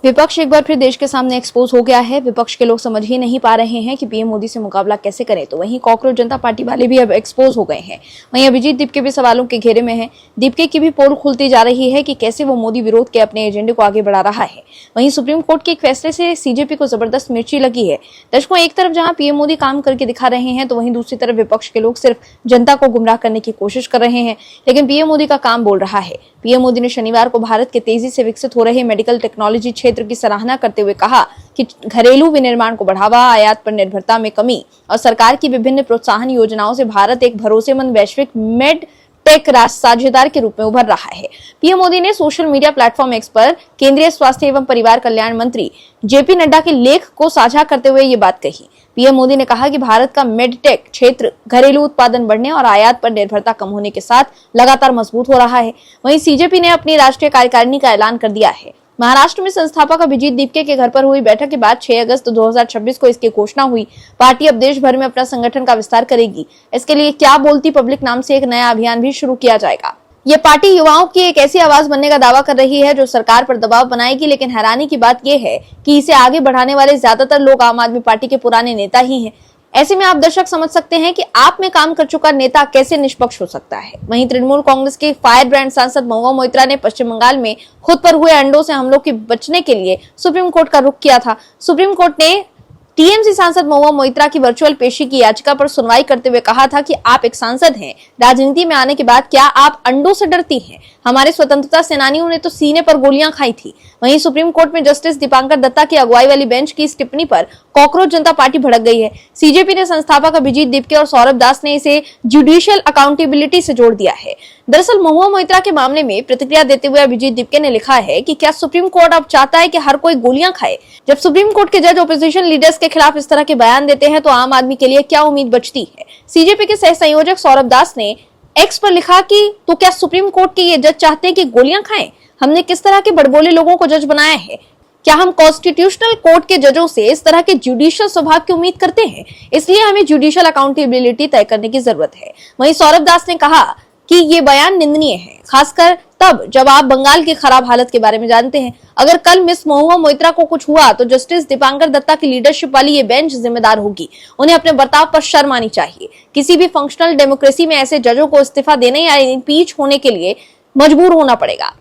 विपक्ष एक बार फिर देश के सामने एक्सपोज हो गया है। विपक्ष के लोग समझ ही नहीं पा रहे हैं कि पीएम मोदी से मुकाबला कैसे करें, तो वहीं कॉकरोच जनता पार्टी वाले भी अब एक्सपोज हो गए हैं। वहीं अभिजीत दीपके भी सवालों के घेरे में हैं। दीपके की भी पोल खुलती जा रही है कि कैसे वो मोदी विरोध के अपने एजेंडे को आगे बढ़ा रहा है। वहीं सुप्रीम कोर्ट के एक फैसले से सीजेपी को जबरदस्त मिर्ची लगी है। दर्शकों, एक तरफ जहां पीएम मोदी काम करके दिखा रहे हैं, तो वहीं दूसरी तरफ विपक्ष के लोग सिर्फ जनता को गुमराह करने की कोशिश कर रहे हैं, लेकिन पीएम मोदी का काम बोल रहा है। पीएम मोदी ने शनिवार को भारत के तेजी से विकसित हो रहे मेडिकल टेक्नोलॉजी क्षेत्र की सराहना करते हुए कहा कि घरेलू विनिर्माण को बढ़ावा, आयात पर निर्भरता में कमी और सरकार की विभिन्न प्रोत्साहन योजनाओं से भारत एक भरोसेमंद वैश्विक मेड टेक साझेदार के रूप में उभर रहा है। पीएम मोदी ने सोशल मीडिया प्लेटफॉर्म एक्स पर केंद्रीय स्वास्थ्य एवं परिवार कल्याण मंत्री जेपी नड्डा के लेख को साझा करते हुए ये बात कही। पीएम मोदी ने कहा कि भारत का मेडटेक क्षेत्र घरेलू उत्पादन बढ़ने और आयात पर निर्भरता कम होने के साथ लगातार मजबूत हो रहा है। वहीं सीजेपी ने अपनी राष्ट्रीय कार्यकारिणी का ऐलान कर दिया है। महाराष्ट्र में संस्थापक अभिजीत दीपके के घर पर हुई बैठक के बाद 6 अगस्त 2026 को इसकी घोषणा हुई। पार्टी अब देश भर में अपना संगठन का विस्तार करेगी। इसके लिए क्या बोलती पब्लिक नाम से एक नया अभियान भी शुरू किया जाएगा। ये पार्टी युवाओं की एक ऐसी आवाज बनने का दावा कर रही है जो सरकार पर दबाव बनाएगी, लेकिन हैरानी की बात यह है कि इसे आगे बढ़ाने वाले ज्यादातर लोग आम आदमी पार्टी के पुराने नेता ही हैं। ऐसे में आप दर्शक समझ सकते हैं कि आप में काम कर चुका नेता कैसे निष्पक्ष हो सकता है। वहीं तृणमूल कांग्रेस के फायर ब्रांड सांसद महुआ मोइत्रा ने पश्चिम बंगाल में खुद पर हुए अंडों से हमलों के बचने के लिए सुप्रीम कोर्ट का रुख किया था। सुप्रीम कोर्ट ने टीएमसी सांसद महुआ मोइत्रा की वर्चुअल पेशी की याचिका पर सुनवाई करते हुए कहा था कि आप एक सांसद हैं, राजनीति में आने के बाद क्या आप अंडों से डरती हैं? हमारे स्वतंत्रता सेनानियों ने तो सीने पर गोलियां खाई थी। वहीं सुप्रीम कोर्ट में जस्टिस दीपांकर दत्ता की अगुवाई वाली बेंच की इस टिप्पणी पर कॉकरोच जनता पार्टी भड़क गई है। सीजेपी ने संस्थापक अभिजीत दीपके और सौरभ दास ने इसे जुडिशियल अकाउंटेबिलिटी से जोड़ दिया है। दरअसल महुआ मोइत्रा के मामले में प्रतिक्रिया देते हुए अभिजीत दीपके ने लिखा है कि क्या सुप्रीम कोर्ट अब चाहता है कि हर कोई गोलियां खाए? जब सुप्रीम कोर्ट के जज ओपोजिशन लीडर्स के खिलाफ इस तरह के बयान देते हैं तो आम आदमी के लिए क्या उम्मीद बचती है? सीजेपी के सह संयोजक सौरभ दास ने एक्स पर लिखा कि तो क्या सुप्रीम कोर्ट के ये जज चाहते हैं कि गोलियां खाएं? हमने किस तरह के बड़बोले लोगों को जज बनाया है? क्या हम कॉन्स्टिट्यूशनल कोर्ट के जजों से इस तरह के जुडिशियल स्वभाव की उम्मीद करते हैं? इसलिए हमें जुडिशियल अकाउंटेबिलिटी तय करने की जरूरत है। वहीं सौरभ दास ने कहा कि ये बयान निंदनीय है, खासकर तब जब आप बंगाल की खराब हालत के बारे में जानते हैं। अगर कल मिस महुआ मोइत्रा को कुछ हुआ तो जस्टिस दीपांकर दत्ता की लीडरशिप वाली ये बेंच जिम्मेदार होगी। उन्हें अपने बर्ताव पर शर्म आनी चाहिए। किसी भी फंक्शनल डेमोक्रेसी में ऐसे जजों को इस्तीफा देने या इम्पीच होने के लिए मजबूर होना पड़ेगा।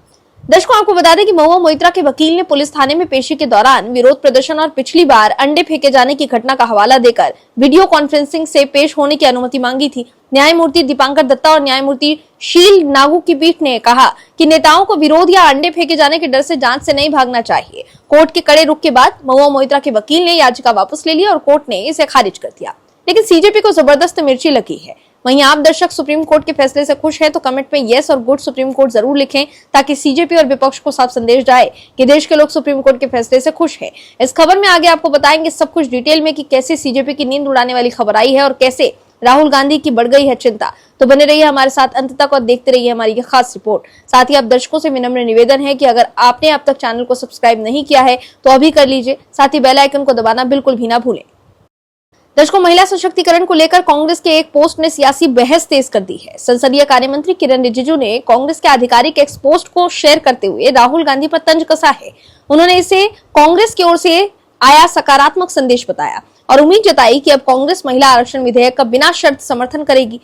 दर्शकों, आपको बता दें कि महुआ मोइत्रा के वकील ने पुलिस थाने में पेशी के दौरान विरोध प्रदर्शन और पिछली बार अंडे फेंके जाने की घटना का हवाला देकर वीडियो कॉन्फ्रेंसिंग से पेश होने की अनुमति मांगी थी। न्यायमूर्ति दीपांकर दत्ता और न्यायमूर्ति शील नागू की पीठ ने कहा कि नेताओं को विरोध या अंडे फेंके जाने के डर से जांच से नहीं भागना चाहिए। कोर्ट के कड़े रुख के बाद महुआ मोइत्रा के वकील ने याचिका वापस ले ली और कोर्ट ने इसे खारिज कर दिया, लेकिन सीजेपी को जबरदस्त मिर्ची लगी है। वहीं आप दर्शक सुप्रीम कोर्ट के फैसले से खुश हैं तो कमेंट में यस और गुड सुप्रीम कोर्ट जरूर लिखें, ताकि सीजेपी और विपक्ष को साफ संदेश जाए कि देश के लोग सुप्रीम कोर्ट के फैसले से खुश हैं। इस खबर में आगे आपको बताएंगे सब कुछ डिटेल में कि कैसे सीजेपी की नींद उड़ाने वाली खबर आई है और कैसे राहुल गांधी की बढ़ गई है चिंता। तो बने रहिए हमारे साथ अंत तक और देखते रहिए हमारी ये खास रिपोर्ट। साथ ही आप दर्शकों से विनम्र निवेदन है कि अगर आपने अब तक चैनल को सब्सक्राइब नहीं किया है तो अभी कर लीजिए। साथ ही बेल आइकन को दबाना बिल्कुल भी ना भूलें। दर्शकों, महिला सशक्तिकरण को लेकर कांग्रेस के एक पोस्ट ने सियासी बहस तेज कर दी है। संसदीय कार्य मंत्री किरण रिजिजू ने कांग्रेस के आधिकारिक एक्स पोस्ट को शेयर करते हुए राहुल गांधी पर तंज कसा है। उन्होंने इसे कांग्रेस की ओर से आया सकारात्मक संदेश बताया और उम्मीद जताई कि अब कांग्रेस महिला आरक्षण विधेयक का बिना शर्त समर्थन करेगी।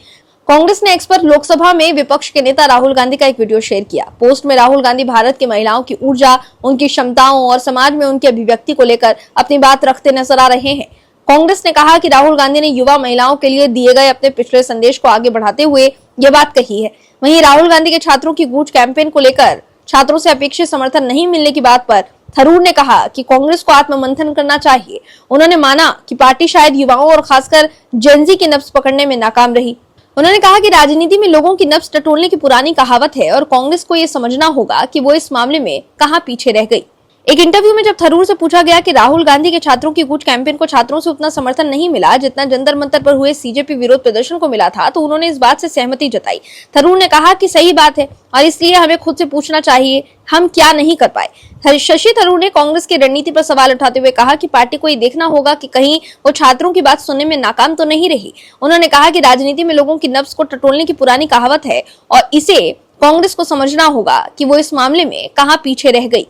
कांग्रेस ने एक्स पर लोकसभा में विपक्ष के नेता राहुल गांधी का एक वीडियो शेयर किया। पोस्ट में राहुल गांधी भारत की महिलाओं की ऊर्जा, उनकी क्षमताओं और समाज में उनकी अभिव्यक्ति को लेकर अपनी बात रखते नजर आ रहे हैं। कांग्रेस ने कहा कि राहुल गांधी ने युवा महिलाओं के लिए दिए गए अपने पिछले संदेश को आगे बढ़ाते हुए ये बात कही है। वहीं राहुल गांधी के छात्रों की गूंज कैंपेन को लेकर छात्रों से अपेक्षित समर्थन नहीं मिलने की बात पर थरूर ने कहा कि कांग्रेस को आत्ममंथन करना चाहिए। उन्होंने माना कि पार्टी शायद युवाओं और खासकर जेनजी की नब्ज पकड़ने में नाकाम रही। उन्होंने कहा कि राजनीति में लोगों की नब्ज टटोलने की पुरानी कहावत है और कांग्रेस को ये समझना होगा कि वो इस मामले में कहां पीछे रह गई। एक इंटरव्यू में जब थरूर से पूछा गया कि राहुल गांधी के छात्रों की गूंज कैंपेन को छात्रों से उतना समर्थन नहीं मिला जितना जंतर मंतर पर हुए सीजेपी विरोध प्रदर्शन को मिला था, तो उन्होंने इस बात से सहमति जताई। थरूर ने कहा कि सही बात है और इसलिए हमें खुद से पूछना चाहिए हम क्या नहीं कर पाए। शशि थरूर ने कांग्रेस की रणनीति पर सवाल उठाते हुए कहा कि पार्टी को ये देखना होगा कि कहीं वो छात्रों की बात सुनने में नाकाम तो नहीं रही। उन्होंने कहा कि राजनीति में लोगों की नब्ज को टटोलने की पुरानी कहावत है और इसे कांग्रेस को समझना होगा कि वो इस मामले में कहां पीछे रह गई।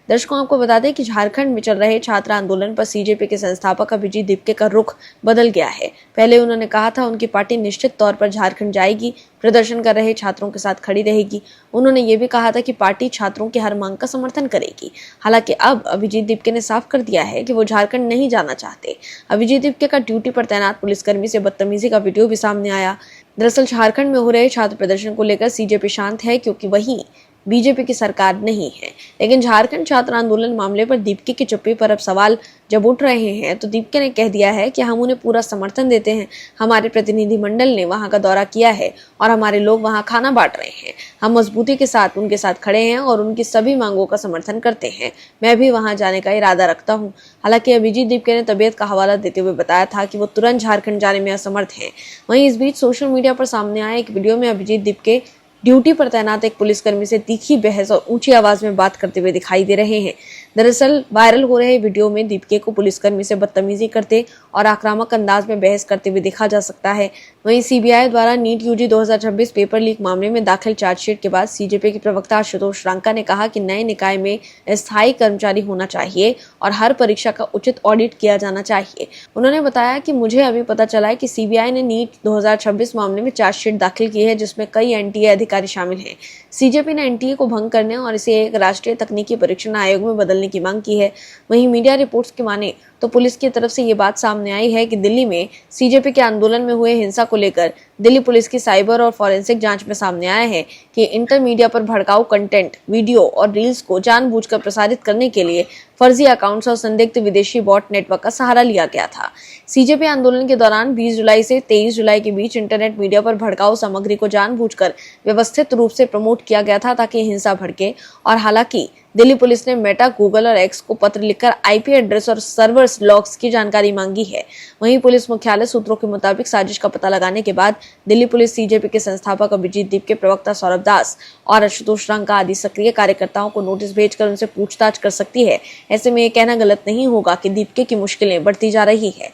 दर्शकों, आपको बता दें कि झारखंड में चल रहे छात्र आंदोलन पर सीजेपी के संस्थापक अभिजीत दीपके का रुख बदल गया है। पहले उन्होंने कहा था उनकी पार्टी निश्चित तौर पर झारखंड जाएगी, प्रदर्शन कर रहे छात्रों के साथ खड़ी रहेगी। उन्होंने ये भी कहा था कि पार्टी छात्रों की हर मांग का समर्थन करेगी। हालांकि अब अभिजीत दीपके ने साफ कर दिया है कि वो झारखंड नहीं जाना चाहते। अभिजीत दीपके का ड्यूटी पर तैनात पुलिसकर्मी से बदतमीजी का वीडियो भी सामने आया। दरअसल झारखंड में हो रहे छात्र प्रदर्शन को लेकर सीजेपी शांत है, क्योंकि वहीं बीजेपी की सरकार नहीं है। लेकिन झारखंड छात्र आंदोलन मामले पर दीपके की चुप्पी पर अब सवाल जब उठ रहे हैं, तो दीपके ने कह दिया है कि हम उन्हें पूरा समर्थन देते हैं। हमारे प्रतिनिधिमंडल ने वहां का दौरा किया है और हमारे लोग वहां खाना बांट रहे हैं। हम मजबूती के साथ उनके साथ खड़े हैं और उनकी सभी मांगों का समर्थन करते हैं। मैं भी वहां जाने का इरादा रखता हूं। हालांकि अभिजीत दीपके ने तबीयत का हवाला देते हुए बताया था कि वो तुरंत झारखंड जाने में असमर्थ हैं। वहीं इस बीच सोशल मीडिया पर सामने आए एक वीडियो में अभिजीत दीपके ड्यूटी पर तैनात एक पुलिसकर्मी से तीखी बहस और ऊंची आवाज में बात करते हुए दिखाई दे रहे हैं। दरअसल वायरल हो रहे वीडियो में दीपके को पुलिसकर्मी से बदतमीजी करते और आक्रामक अंदाज में बहस करते हुए देखा जा सकता है। वहीं सीबीआई द्वारा नीट यूजी 2026 पेपर लीक मामले में दाखिल चार्जशीट के बाद सीजेपी के प्रवक्ता आशुतोष रांका ने कहा कि नए निकाय में स्थायी कर्मचारी होना चाहिए और हर परीक्षा का उचित ऑडिट किया जाना चाहिए। उन्होंने बताया कि मुझे अभी पता चला है कि सीबीआई ने नीट 2026 मामले में चार्जशीट दाखिल की है, जिसमें कई एनटीए अधिकारी शामिल हैं। सीजेपी ने एनटीए को भंग करने और इसे एक राष्ट्रीय तकनीकी परीक्षण आयोग में बदलने की मांग की है। वहीं मीडिया रिपोर्ट्स की माने तो पुलिस की तरफ से ये बात सामने आई है कि दिल्ली में सीजेपी के आंदोलन में हुए हिंसा को लेकर दिल्ली पुलिस की साइबर और फॉरेंसिक जांच में सामने आया है कि इंटर मीडिया पर भड़काऊ कंटेंट, वीडियो और रील्स को जानबूझकर प्रसारित करने के लिए फर्जी अकाउंट्स और संदिग्ध विदेशी बॉट नेटवर्क का सहारा लिया गया था। सीजेपी आंदोलन के दौरान 20 जुलाई से 23 जुलाई के बीच इंटरनेट मीडिया पर भड़काऊ सामग्री को जानबूझकर व्यवस्थित रूप से प्रमोट किया गया था ताकि हिंसा भड़के। और हालांकि दिल्ली पुलिस ने मेटा, गूगल और एक्स को पत्र लिखकर आईपी एड्रेस और सर्वर्स लॉग्स की जानकारी मांगी है। वहीं पुलिस मुख्यालय सूत्रों के मुताबिक साजिश का पता लगाने के बाद दिल्ली पुलिस सीजेपी के संस्थापक अभिजीत दीपके, प्रवक्ता सौरभ दास और आशुतोष रांका आदि सक्रिय कार्यकर्ताओं को नोटिस भेजकर उनसे पूछताछ कर सकती है। ऐसे में ये कहना गलत नहीं होगा कि दीपके की मुश्किलें बढ़ती जा रही है।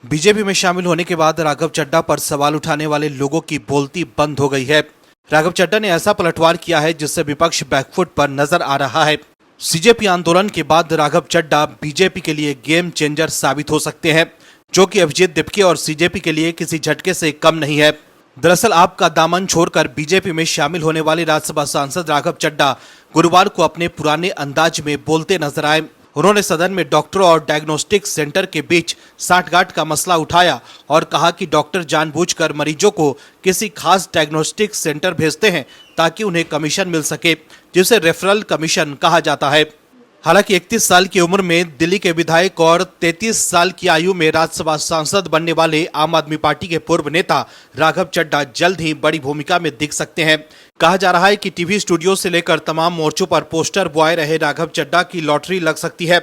बीजेपी में शामिल होने के बाद राघव चड्ढा पर सवाल उठाने वाले लोगों की बोलती बंद हो गई है। राघव चड्ढा ने ऐसा पलटवार किया है जिससे विपक्ष बैकफुट पर नजर आ रहा है। सीजेपी आंदोलन के बाद राघव चड्ढा बीजेपी के लिए गेम चेंजर साबित हो सकते हैं, जो कि अभिजीत दीपके और सीजेपी के लिए किसी झटके से कम नहीं है। दरअसल आपका दामन छोड़कर बीजेपी में शामिल होने वाले राज्यसभा सांसद राघव चड्ढा गुरुवार को अपने पुराने अंदाज में बोलते नजर आए। उन्होंने सदन में डॉक्टरों और डायग्नोस्टिक सेंटर के बीच सांठगांठ का मसला उठाया और कहा कि डॉक्टर जानबूझकर मरीजों को किसी खास डायग्नोस्टिक सेंटर भेजते हैं ताकि उन्हें कमीशन मिल सके, जिसे रेफरल कमीशन कहा जाता है। हालांकि 31 साल की उम्र में दिल्ली के विधायक और 33 साल की आयु में राज्यसभा सांसद बनने वाले आम आदमी पार्टी के पूर्व नेता राघव चड्ढा जल्द ही बड़ी भूमिका में दिख सकते हैं। कहा जा रहा है कि टीवी स्टूडियो से लेकर तमाम मोर्चों पर पोस्टर बुआए रहे राघव चड्ढा की लॉटरी लग सकती है।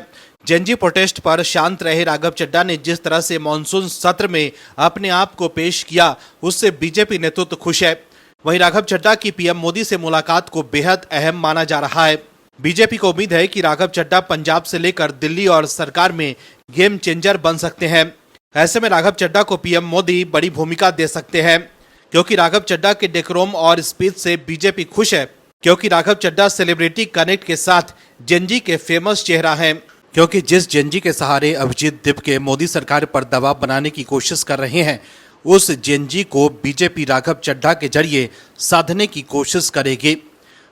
जेनजी प्रोटेस्ट पर शांत रहे राघव चड्ढा ने जिस तरह से मॉनसून सत्र में अपने आप को पेश किया, उससे बीजेपी नेतृत्व खुश है। वहीं राघव चड्ढा की पीएम मोदी से मुलाकात को बेहद अहम माना जा रहा है। बीजेपी को उम्मीद है कि राघव चड्ढा पंजाब से लेकर दिल्ली और सरकार में गेम चेंजर बन सकते हैं। ऐसे में राघव चड्ढा को पीएम मोदी बड़ी भूमिका दे सकते हैं, क्योंकि राघव चड्ढा के डेकोरम और स्पीच से बीजेपी खुश है। क्योंकि राघव चड्ढा सेलिब्रिटी कनेक्ट के साथ जेनजी के फेमस चेहरा है। क्योंकि जिस जेनजी के सहारे अभिजीत दीपके मोदी सरकार पर दबाव बनाने की कोशिश कर रहे हैं, उस जेनजी को बीजेपी राघव चड्ढा के जरिए साधने की कोशिश करेगी।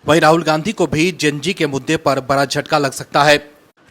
वहीं राहुल गांधी को भी जेनजी के मुद्दे पर बड़ा झटका लग सकता है।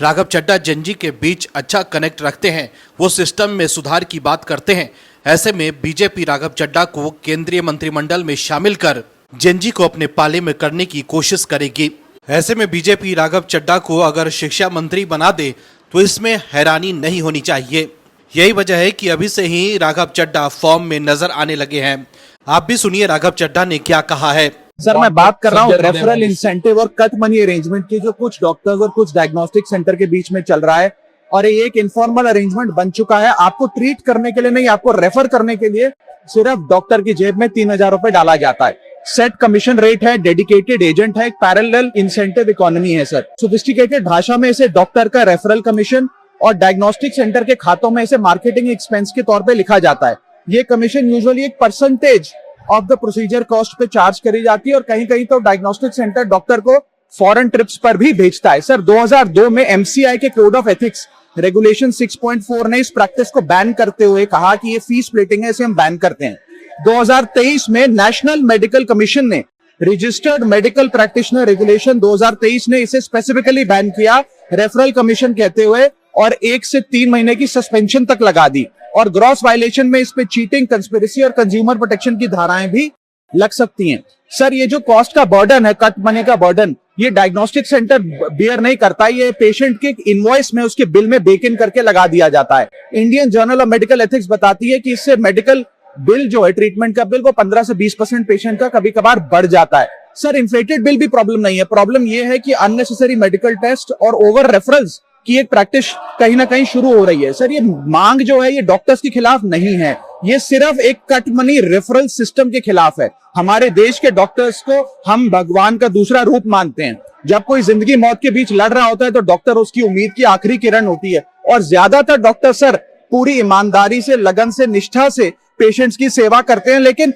राघव चड्ढा जेनजी के बीच अच्छा कनेक्ट रखते हैं, वो सिस्टम में सुधार की बात करते हैं। ऐसे में बीजेपी राघव चड्ढा को केंद्रीय मंत्रिमंडल में शामिल कर जेनजी को अपने पाले में करने की कोशिश करेगी। ऐसे में बीजेपी राघव चड्ढा को अगर शिक्षा मंत्री बना दे तो इसमें हैरानी नहीं होनी चाहिए। यही वजह है कि अभी से ही राघव चड्ढा फॉर्म में नजर आने लगे हैं। आप भी सुनिए राघव चड्ढा ने क्या कहा है। सर, मैं बात कर रहा हूँ रेफरल इंसेंटिव और कट मनी अरेंजमेंट की, जो कुछ डॉक्टर्स और कुछ डायग्नोस्टिक सेंटर के बीच में चल रहा है। और ये एक इनफॉर्मल अरेंजमेंट बन चुका है। आपको ट्रीट करने के लिए नहीं, आपको रेफर करने के लिए सिर्फ डॉक्टर की जेब में 3,000 रुपए डाला जाता है। सेट कमीशन रेट है, डेडिकेटेड एजेंट है, एक पैरेलल इंसेंटिव इकोनॉमी है सर। सोफिस्टिकेटेड भाषा में इसे डॉक्टर का रेफरल कमीशन और डायग्नोस्टिक सेंटर के खातों में इसे मार्केटिंग एक्सपेंस के तौर पे लिखा जाता है। ये कमीशन यूजुअली एक percentage of the procedure cost पे चार्ज करी जाती है और कहीं कहीं तो डायग्नोस्टिक सेंटर डॉक्टर को फॉरेन ट्रिप्स पर भी भेजता है। सर 2002 में एमसीआई के कोड ऑफ एथिक्स रेगुलेशन 6.4 ने इस प्रैक्टिस को बैन करते हुए कहा कि ये फी स्प्लिटिंग है, इसे हम बैन करते हैं। 2023 में नेशनल मेडिकल कमीशन ने रजिस्टर्ड मेडिकल प्रैक्टिशनर रेगुलेशन 2023 ने इसे स्पेसिफिकली बैन किया, रेफरल कमीशन कहते हुए, और 1 से 3 महीने की सस्पेंशन तक लगा दी। और ग्रॉस वायलेशन में इस पे चीटिंग, कंस्पिरेसी और कंज्यूमर प्रोटेक्शन की धाराएं भी लग सकती हैं। सर ये जो कॉस्ट का बर्डन है, कट मनी का बर्डन, ये डायग्नोस्टिक सेंटर बियर नहीं करता, ये पेशेंट के इनवॉइस में, उसके बिल में बेक इन करके लगा दिया जाता है। Indian journal of medical ethics बताती है कि इससे मेडिकल बिल जो है, ट्रीटमेंट का बिल, वो 15 से 20% पेशेंट का कभी कभार बढ़ जाता है। सर इन्फ्लेटेड बिल भी प्रॉब्लम नहीं है, प्रॉब्लम ये है कि अननेसेसरी मेडिकल टेस्ट और ओवर रेफरल्स की एक प्रैक्टिस कहीं ना कहीं शुरू हो रही है। सर ये मांग जो है ये डॉक्टर्स के खिलाफ नहीं है, ये सिर्फ एक कट मनी रेफरल सिस्टम के खिलाफ है। हमारे देश के डॉक्टर्स को हम भगवान का दूसरा रूप मानते हैं। जब कोई जिंदगी मौत के बीच लड़ रहा होता है तो डॉक्टर उसकी उम्मीद की आखिरी किरण होती है। और ज्यादातर डॉक्टर सर पूरी ईमानदारी से, लगन से, निष्ठा से पेशेंट्स की सेवा करते हैं, लेकिन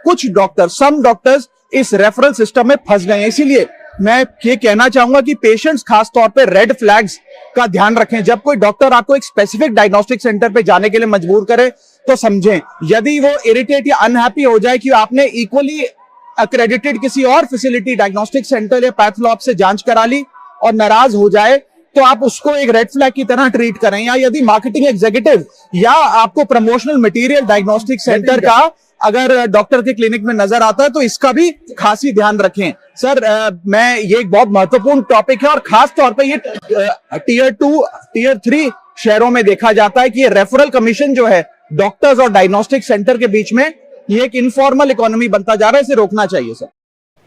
कुछ डॉक्टर, सम डॉक्टर्स इस रेफरल सिस्टम में फंस गए हैं। इसीलिए मैं ये कहना चाहूंगा कि पेशेंट्स खास तौर पे रेड फ्लैग्स का ध्यान रखें। जब कोई डॉक्टर आपको एक स्पेसिफिक डायग्नोस्टिक सेंटर पे जाने के लिए मजबूर करे तो समझें। यदि वो इरिटेट या अनहैप्पी हो जाए कि आपने इक्वली अक्रेडिटेड किसी और फैसिलिटी, डायग्नोस्टिक सेंटर या पैथ लैब से जांच करा ली और नाराज हो जाए, तो आप उसको एक रेड फ्लैग की तरह ट्रीट करें। या यदि मार्केटिंग एग्जीक्यूटिव या आपको प्रमोशनल मटेरियल डायग्नोस्टिक सेंटर का अगर डॉक्टर के क्लिनिक में नजर आता है तो इसका भी खासी ध्यान रखें। सर मैं ये एक बहुत महत्वपूर्ण टॉपिक है और खास तौर पे ये टीयर 2, टीयर 3 शहरों में देखा जाता है कि ये रेफरल कमीशन जो है डॉक्टर्स और डायग्नोस्टिक सेंटर के बीच में, ये एक इनफॉर्मल इकोनॉमी बनता जा रहा है, इसे रोकना चाहिए सर।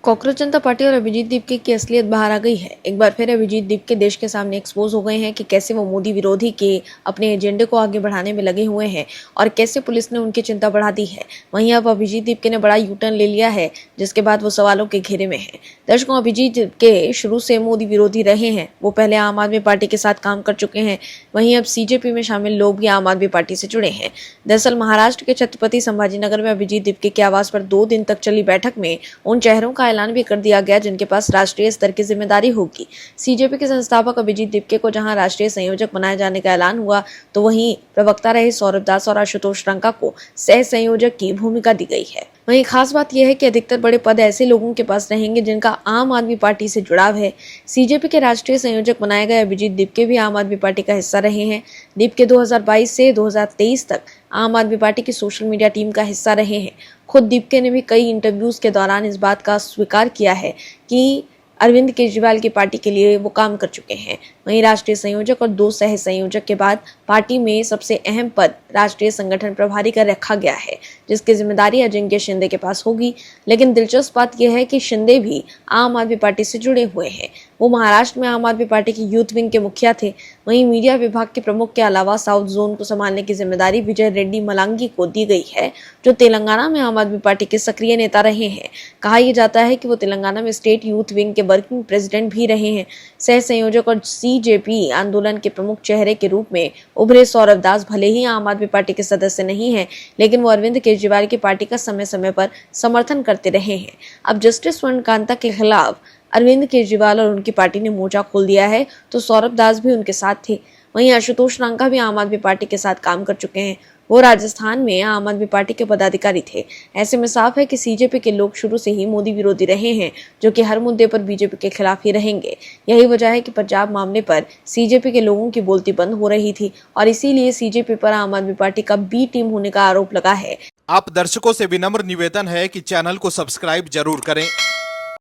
कांग्रेस जनता पार्टी और अभिजीत दीपके की असलियत बाहर आ गई है। एक बार फिर अभिजीत दीपके देश के सामने एक्सपोज हो गए हैं कि कैसे वो मोदी विरोधी के अपने एजेंडे को आगे बढ़ाने में लगे हुए हैं और कैसे पुलिस ने उनकी चिंता बढ़ा दी है। वहीं अब अभिजीत दीपके ने बड़ा यू टर्न ले लिया है, जिसके बाद वो सवालों के घेरे में है। दर्शकों, अभिजीत दीपके शुरू से मोदी विरोधी रहे हैं। वो पहले आम आदमी पार्टी के साथ काम कर चुके हैं। वहीं अब सीजेपी में शामिल लोग भी आम आदमी पार्टी से जुड़े हैं। दरअसल महाराष्ट्र के छत्रपति संभाजीनगर में अभिजीत दीपके के आवास पर 2 दिन तक चली बैठक में उन चेहरों का ऐलान भी कर दिया गया जिनके पास राष्ट्रीय स्तर की जिम्मेदारी होगी। सीजेपी के संस्थापक अभिजीत दीपके को जहां राष्ट्रीय संयोजक बनाए जाने का ऐलान हुआ, तो वहीं प्रवक्ता रहे सौरभ दास और आशुतोष रंका को सह संयोजक की भूमिका दी गई है। वहीं खास बात यह है कि अधिकतर बड़े पद ऐसे लोगों के पास रहेंगे जिनका आम आदमी पार्टी से जुड़ाव है। सीजेपी के राष्ट्रीय संयोजक बनाए गए अभिजीत दीपके भी आम आदमी पार्टी का हिस्सा रहे हैं। दीपके 2022 से 2023 तक आम आदमी पार्टी की सोशल मीडिया टीम का हिस्सा रहे हैं। खुद दीपके ने भी कई इंटरव्यूज के दौरान इस बात का स्वीकार किया है कि अरविंद केजरीवाल की पार्टी के लिए वो काम कर चुके हैं। वहीं राष्ट्रीय संयोजक और 2 सह संयोजक के बाद पार्टी में सबसे अहम पद राष्ट्रीय संगठन प्रभारी का रखा गया है, जिसकी जिम्मेदारी अजिंक्य शिंदे के पास होगी। लेकिन दिलचस्प बात यह है कि शिंदे भी आम आदमी पार्टी से जुड़े हुए हैं। वो महाराष्ट्र में आम आदमी पार्टी की यूथ विंग के मुखिया थे। वहीं मीडिया विभाग के प्रमुख के अलावा साउथ जोन को संभालने की जिम्मेदारी विजय रेड्डी मलांगी को दी गई है, जो तेलंगाना में आम आदमी पार्टी के सक्रिय नेता रहे हैं। कहा यह जाता है कि वो तेलंगाना में स्टेट यूथ विंग के वर्किंग प्रेसिडेंट भी रहे हैं। सह संयोजक और सीजेपी आंदोलन के प्रमुख चेहरे के रूप में उभरे सौरभ दास भले ही आम आदमी पार्टी के सदस्य नहीं हैं, लेकिन वो अरविंद केजरीवाल की पार्टी का समय समय पर समर्थन करते रहे हैं। अब जस्टिस स्वर्णकांता के खिलाफ अरविंद केजरीवाल और उनकी पार्टी ने मोर्चा खोल दिया है, तो सौरभ दास भी उनके साथ थे। वहीं आशुतोष रंका भी आम आदमी पार्टी के साथ काम कर चुके हैं। वो राजस्थान में आम आदमी पार्टी के पदाधिकारी थे। ऐसे में साफ है कि सीजेपी के लोग शुरू से ही मोदी विरोधी रहे हैं, जो कि हर मुद्दे पर बीजेपी के खिलाफ ही रहेंगे। यही वजह है कि पंजाब मामले पर सीजेपी के लोगों की बोलती बंद हो रही थी और इसीलिए सीजेपी पर आम आदमी पार्टी का बी टीम होने का आरोप लगा है। आप दर्शकों से विनम्र निवेदन है कि चैनल को सब्सक्राइब जरूर करें